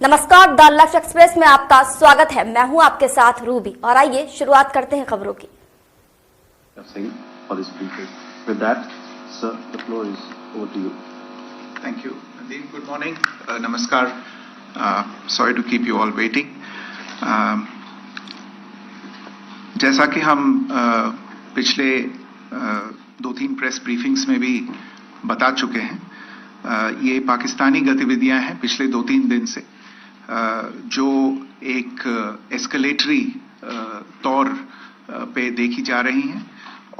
नमस्कार, द लक्ष्य एक्सप्रेस में आपका स्वागत है। मैं हूं आपके साथ रूबी और आइए शुरुआत करते हैं खबरों की। With that, sir, the floor is over to you. Thank you, Nadeem. Good morning. Namaskar. Sorry to keep you all waiting. जैसा कि हम पिछले 2-3 प्रेस ब्रीफिंग्स में भी बता चुके हैं, ये पाकिस्तानी गतिविधियां हैं पिछले 2-3 दिन से, जो एक एस्केलेटरी तौर पे देखी जा रही हैं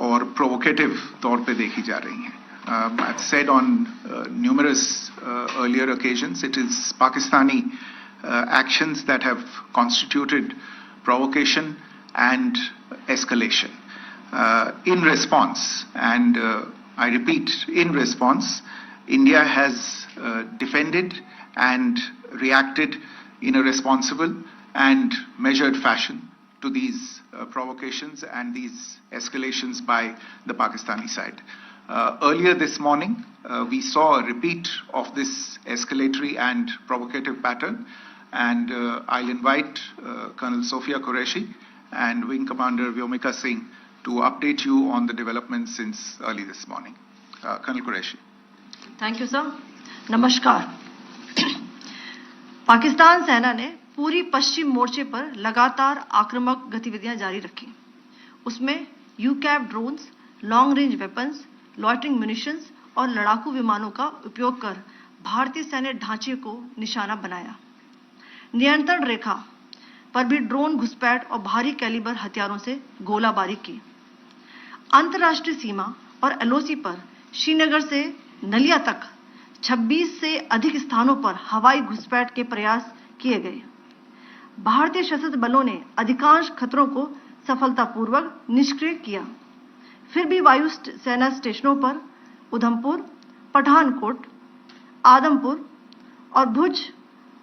और प्रोवोकेटिव तौर पे देखी जा रही हैं. I've said on numerous earlier occasions, it is Pakistani actions that have constituted provocation and escalation. In response, and I repeat, in response, India has defended and reacted in a responsible and measured fashion to these provocations and these escalations by the Pakistani side. Earlier this morning, we saw a repeat of this escalatory and provocative pattern, and I'll invite Colonel Sophia Qureshi and Wing Commander Vyomika Singh to update you on the developments since early this morning. Colonel Qureshi. Thank you sir. नमस्कार. पाकिस्तान सेना ने पूरी पश्चिम मोर्चे पर लगातार आक्रामक गतिविधियां जारी रखी. उसमें UCAV drones, long range weapons, loitering munitions और लड़ाकू विमानों का उपयोग कर भारतीय सैन्य ढांचे को निशाना बनाया. नियंत्रण रेखा पर भी ड्रोन घुसपैठ और भारी कैलिबर हथियारों से गोलाबारी की. अंतर्राष्ट्रीय सीमा और एलओसी पर श्रीनगर से नलिया तक 26 से अधिक स्थानों पर हवाई घुसपैठ के प्रयास किए गए. भारतीय सशस्त्र बलों ने अधिकांश खतरों को सफलतापूर्वक निष्क्रिय किया. फिर भी वायु सेना स्टेशनों पर उधमपुर, पठानकोट, आदमपुर और भुज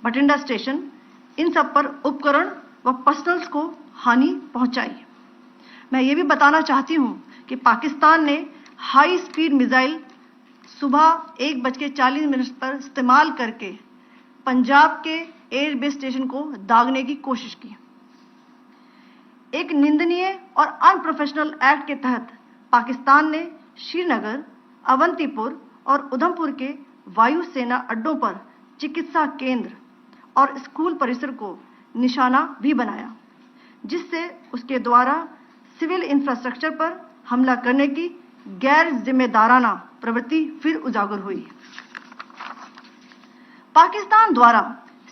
बठिंडा स्टेशन, इन सब पर उपकरण व पर्सनल्स को हानि पहुंचाई. मैं ये भी बताना चाहती हूं कि पाकिस्तान ने हाई स्पीड मिसाइल सुबह 1:40 पर इस्तेमाल करके पंजाब के एयरबेस स्टेशन को दागने की कोशिश की. एक निंदनीय और अनप्रोफेशनल एक्ट के तहत पाकिस्तान ने श्रीनगर, अवंतीपुर और उधमपुर के वायु सेना अड्डों पर चिकित्सा केंद्र और स्कूल परिसर को निशाना भी बनाया, जिससे उसके द्वारा सिविल इंफ्रास्ट्रक्चर पर हमला करने की गैर जिम्मेदाराना प्रवृत्ति फिर उजागर हुई. पाकिस्तान द्वारा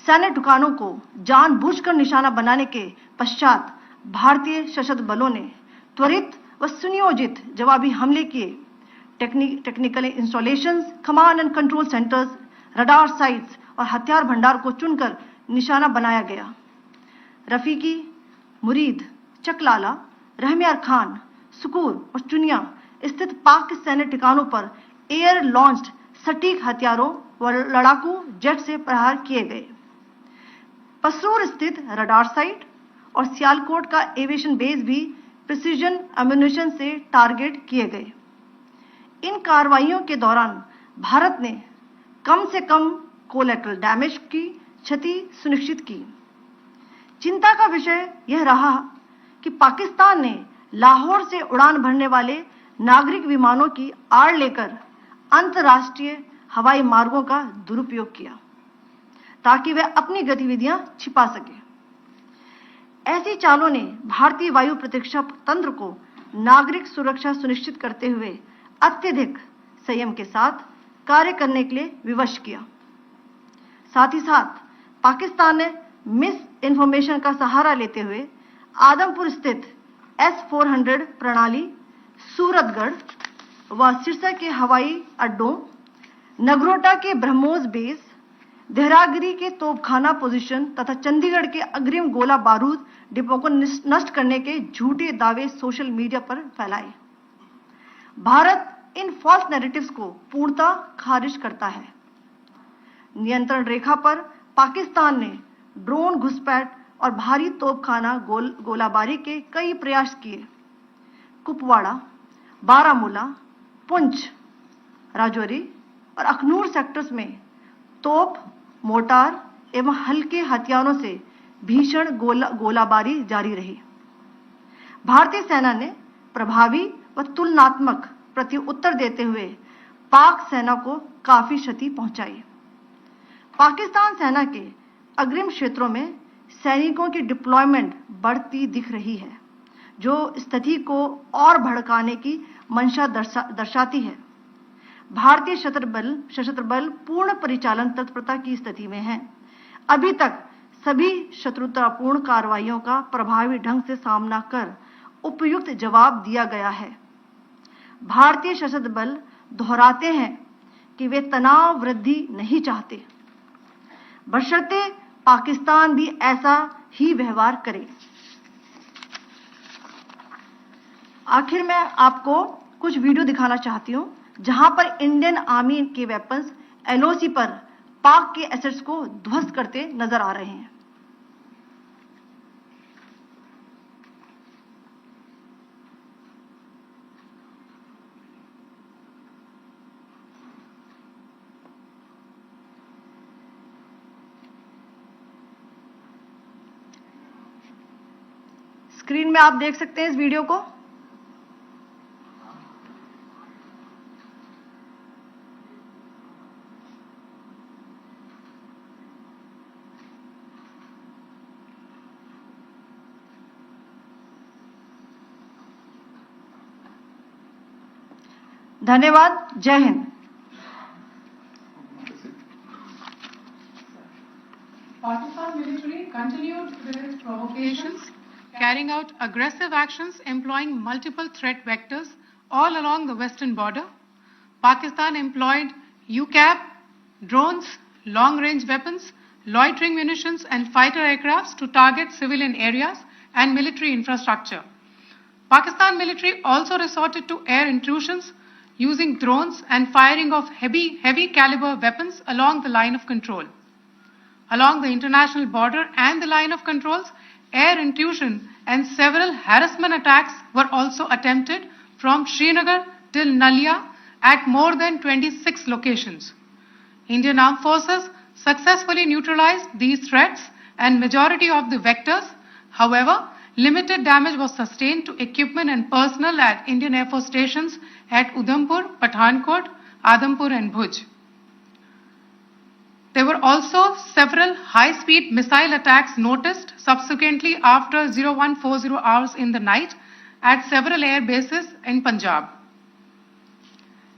सैन्य ठिकानों को जानबूझकर निशाना बनाने के पश्चात भारतीय सशस्त्र बलों ने त्वरित व सुनियोजित जवाबी हमले किए. Technical installations, command and control centres, radar sites और हथियार भंडार को चुनकर निशाना बनाया गया. रफीकी, मुरीद, चकलाला, रहमियार खान, सुकूर और चुनिया स्थित पाक सैन्य ठिकानों पर एयर लॉन्च्ड सटीक हथियारों व लड़ाकू जेट से प्रहार किए गए. पसरूर स्थित रडार साइट और सियालकोट का एविएशन बेस भी प्रिसीजन एम्यूनिशन से टारगेट किए गए. इन कार्रवाइयों के दौरान भारत ने कम से कम कोलैटरल डैमेज की क्षति सुनिश्चित की. चिंता का विषय यह रहा कि पाकिस्तान ने लाहौर से उड़ान भरने वाले नागरिक विमानों की आड़ लेकर अंतर्राष्ट्रीय हवाई मार्गों का दुरुपयोग किया ताकि वे अपनी गतिविधियां छिपा सके. ऐसी चालों ने भारतीय वायु प्रतिरक्षा तंत्र को नागरिक सुरक्षा सुनिश्चित करते हुए अत्यधिक संयम के साथ कार्य करने के लिए विवश किया. साथ ही साथ पाकिस्तान ने मिस इंफॉर्मेशन का सहारा लेते हुए आदमपुर स्थित S-400 प्रणाली, सूरतगढ़ व सिरसा के हवाई अड्डों, नगरोटा के ब्रह्मोस बेस, देहरागिरी के तोपखाना पोजीशन तथा चंडीगढ़ के अग्रिम गोला बारूद डिपो को नष्ट करने के झूठे दावे सोशल मीडिया पर फैलाए. भारत इन फॉल्स नैरेटिव्स को पूर्णतः खारिज करता है. नियंत्रण रेखा पर पाकिस्तान ने ड्रोन घुसपैठ और भारी तोपखाना गोलाबारी के कई प्रयास किए. कुपवाड़ा, बारामूला, पुंछ, राजौरी और अखनूर सेक्टर्स में तोप, मोर्टार, एवं हल्के हथियारों से भीषण गोलाबारी जारी रही। भारतीय सेना ने प्रभावी व तुलनात्मक प्रत्युत्तर देते हुए पाक सेना को काफी क्षति पहुंचाई। पाकिस्तान सेना के अग्रिम क्षेत्रों में सैनिकों की डिप्लॉयमेंट बढ़ती दिख रही है, जो स्थिति को और भड़काने की मंशा दर्शाती है। भारतीय सशस्त्र बल पूर्ण परिचालन तत्परता की स्थिति में हैं। अभी तक सभी शत्रुतापूर्ण कार्रवाइयों का प्रभावी ढंग से सामना कर उपयुक्त जवाब दिया गया है। भारतीय सशस्त्र बल दोहराते हैं कि वे तनाव वृद्धि नहीं चाहते, बशर्ते पाकिस्तान भी ऐसा ही व्यवहार करे। आखिर मैं आपको कुछ वीडियो दिखाना चाहती हूं, जहां पर इंडियन आर्मी के वेपन्स एलओसी पर पाक के एसेट्स को ध्वस्त करते नजर आ रहे हैं। स्क्रीन में आप देख सकते हैं इस वीडियो को। धन्यवाद। जय Hind. Pakistan military continued with its provocations, carrying out aggressive actions employing multiple threat vectors all along the western border. Pakistan employed UCAV, drones, long-range weapons, loitering munitions and fighter aircrafts to target civilian areas and military infrastructure. Pakistan military also resorted to air intrusions using drones and firing of heavy caliber weapons along the line of control. Along the international border and the line of controls, air intrusion and several harassment attacks were also attempted from Srinagar till Nalia at more than 26 locations. Indian Armed Forces successfully neutralized these threats and majority of the vectors. However, limited damage was sustained to equipment and personnel at Indian Air Force stations at Udhampur, Pathankot, Adampur and Bhuj. There were also several high-speed missile attacks noticed subsequently after 0140 hours in the night at several air bases in Punjab.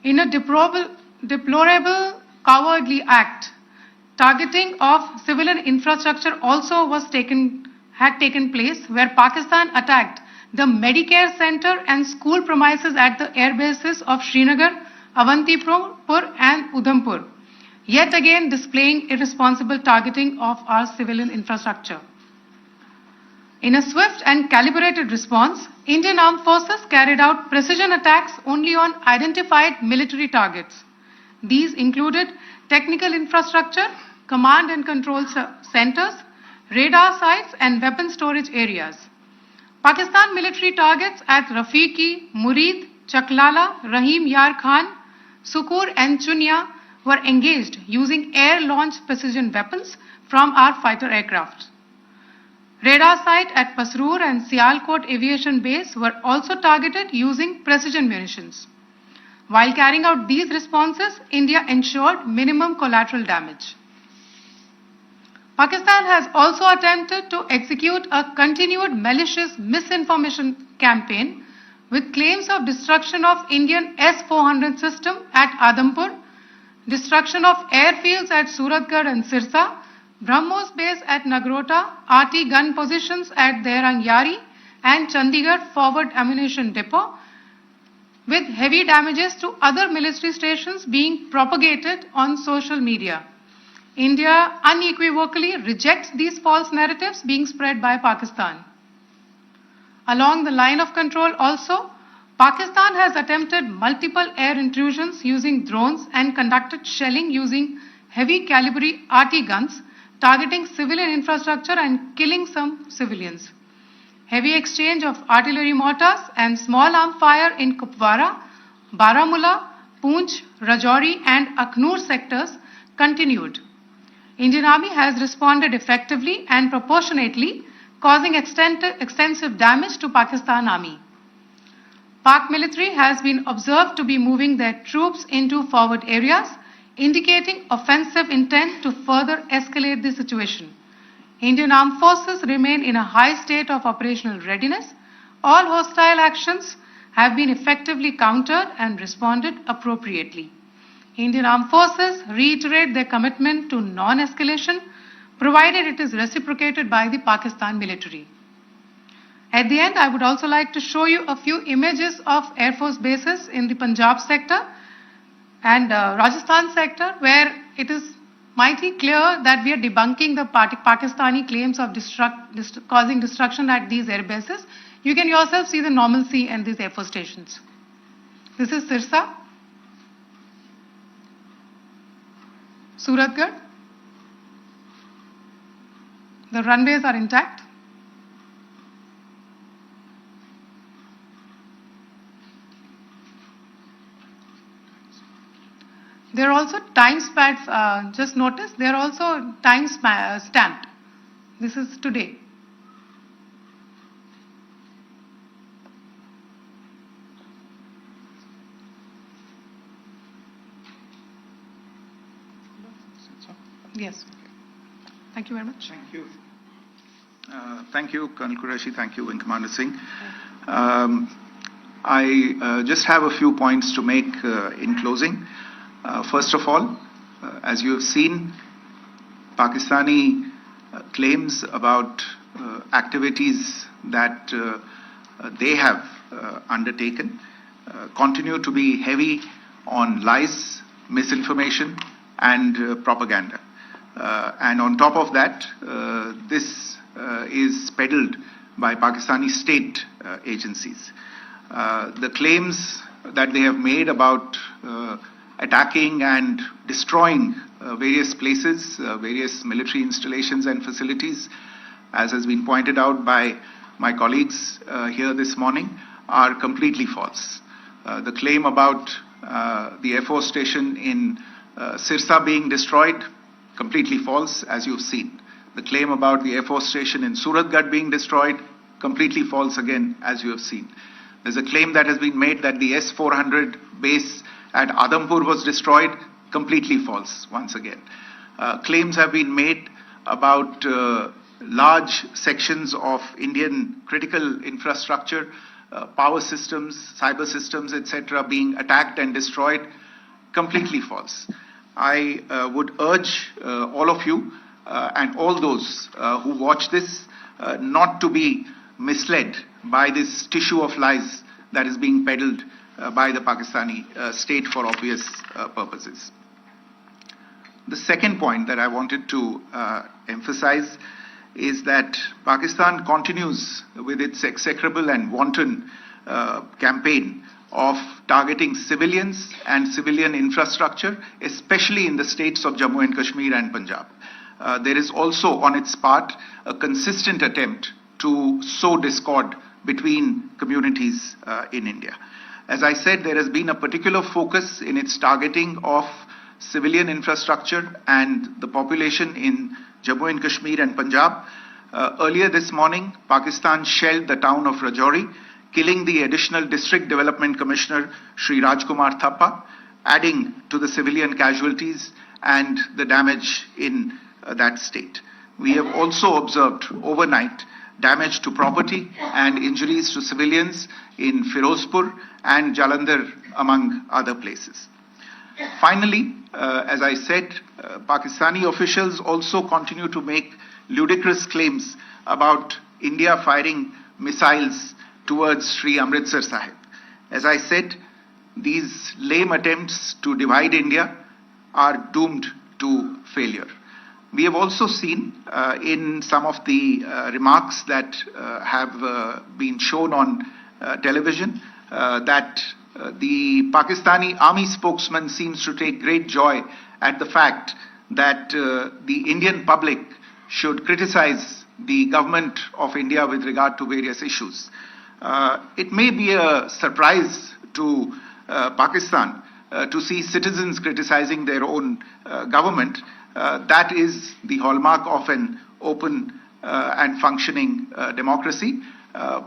In a deplorable cowardly act, targeting of civilian infrastructure also had taken place, where Pakistan attacked the Medicare center and school premises at the air bases of Srinagar, Avantipur and Udhampur, yet again displaying irresponsible targeting of our civilian infrastructure. In a swift and calibrated response, Indian Armed Forces carried out precision attacks only on identified military targets. These included technical infrastructure, command and control centers, radar sites and weapon storage areas. Pakistan military targets at Rafiqi, Murid, Chaklala, Rahim Yar Khan, Sukur and Chunya were engaged using air-launched precision weapons from our fighter aircraft. Radar site at Pasroor and Sialkot Aviation Base were also targeted using precision munitions. While carrying out these responses, India ensured minimum collateral damage. Pakistan has also attempted to execute a continued malicious misinformation campaign with claims of destruction of Indian S-400 system at Adampur, destruction of airfields at Suratgarh and Sirsa, BrahMos base at Nagrota, RT gun positions at Derang Yari and Chandigarh forward ammunition depot, with heavy damages to other military stations being propagated on social media. India unequivocally rejects these false narratives being spread by Pakistan. Along the line of control also, Pakistan has attempted multiple air intrusions using drones and conducted shelling using heavy caliber RT guns, targeting civilian infrastructure and killing some civilians. Heavy exchange of artillery mortars and small arm fire in Kupwara, Baramulla, Poonch, Rajouri and Akhnur sectors continued. Indian Army has responded effectively and proportionately, causing extensive damage to Pakistan Army. Pak military has been observed to be moving their troops into forward areas, indicating offensive intent to further escalate the situation. Indian Armed Forces remain in a high state of operational readiness. All hostile actions have been effectively countered and responded appropriately. Indian Armed Forces reiterate their commitment to non-escalation, provided it is reciprocated by the Pakistan military. At the end, I would also like to show you a few images of Air Force bases in the Punjab sector and Rajasthan sector, where it is mighty clear that we are debunking the Pakistani claims of causing destruction at these air bases. You can yourself see the normalcy in these Air Force stations. This is Sirsa, Suratgarh. The runways are intact. There are also time pads, just notice, there are also time stamped. This is today. Yes. Thank you very much. Thank you. Thank you, Colonel Qureshi. Thank you, Wing Commander Singh. I just have a few points to make in closing. First of all, as you have seen, Pakistani claims about activities that they have undertaken continue to be heavy on lies, misinformation, and propaganda. And on top of that, this is peddled by Pakistani state agencies. The claims that they have made about attacking and destroying various places, various military installations and facilities, as has been pointed out by my colleagues here this morning, are completely false. The claim about the Air Force station in Sirsa being destroyed, completely false, as you've seen. The claim about the Air Force station in Suratgarh being destroyed, completely false again, as you have seen. There's a claim that has been made that the S-400 base at Adampur was destroyed, completely false once again. Claims have been made about large sections of Indian critical infrastructure, power systems, cyber systems, etc. being attacked and destroyed, completely false. I would urge all of you and all those who watch this not to be misled by this tissue of lies that is being peddled by the Pakistani state for obvious purposes. The second point that I wanted to emphasize is that Pakistan continues with its execrable and wanton campaign of targeting civilians and civilian infrastructure, especially in the states of Jammu and Kashmir and Punjab. There is also on its part a consistent attempt to sow discord between communities in India. As I said, there has been a particular focus in its targeting of civilian infrastructure and the population in Jammu and Kashmir and Punjab. Earlier this morning, Pakistan shelled the town of Rajouri, killing the additional District Development Commissioner, Shri Rajkumar Thappa, adding to the civilian casualties and the damage in that state. We have also observed overnight damage to property and injuries to civilians in Firozpur and Jalandhar, among other places. Finally, as I said, Pakistani officials also continue to make ludicrous claims about India firing missiles towards Sri Amritsar Sahib. As I said, these lame attempts to divide India are doomed to failure. We have also seen in some of the remarks that have been shown on television that the Pakistani army spokesman seems to take great joy at the fact that the Indian public should criticize the government of India with regard to various issues. It may be a surprise to Pakistan to see citizens criticizing their own government, That is the hallmark of an open and functioning democracy.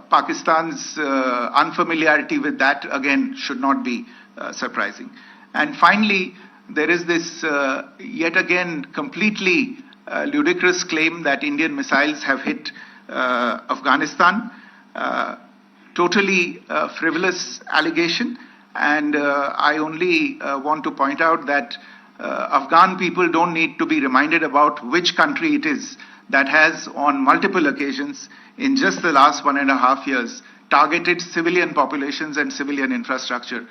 Pakistan's unfamiliarity with that, again, should not be surprising. And finally, there is this yet again completely ludicrous claim that Indian missiles have hit Afghanistan. Totally frivolous allegation, and I only want to point out that Afghan people don't need to be reminded about which country it is that has on multiple occasions in just the last 1.5 years targeted civilian populations and civilian infrastructure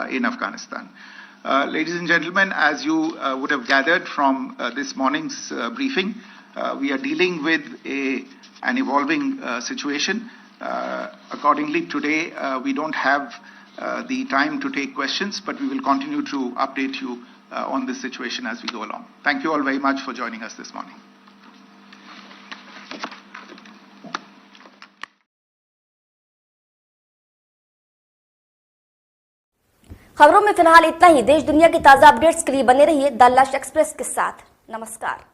in Afghanistan. Ladies and gentlemen, as you would have gathered from this morning's briefing, we are dealing with an evolving situation. Accordingly, today we don't have the time to take questions, but we will continue to update you on this situation as we go along. Thank you all very much for joining us this morning. खबरों में फिलहाल इतना ही। देश दुनिया की ताजा updates के लिए बने रहिए द लश एक्सप्रेस के साथ। नमस्कार।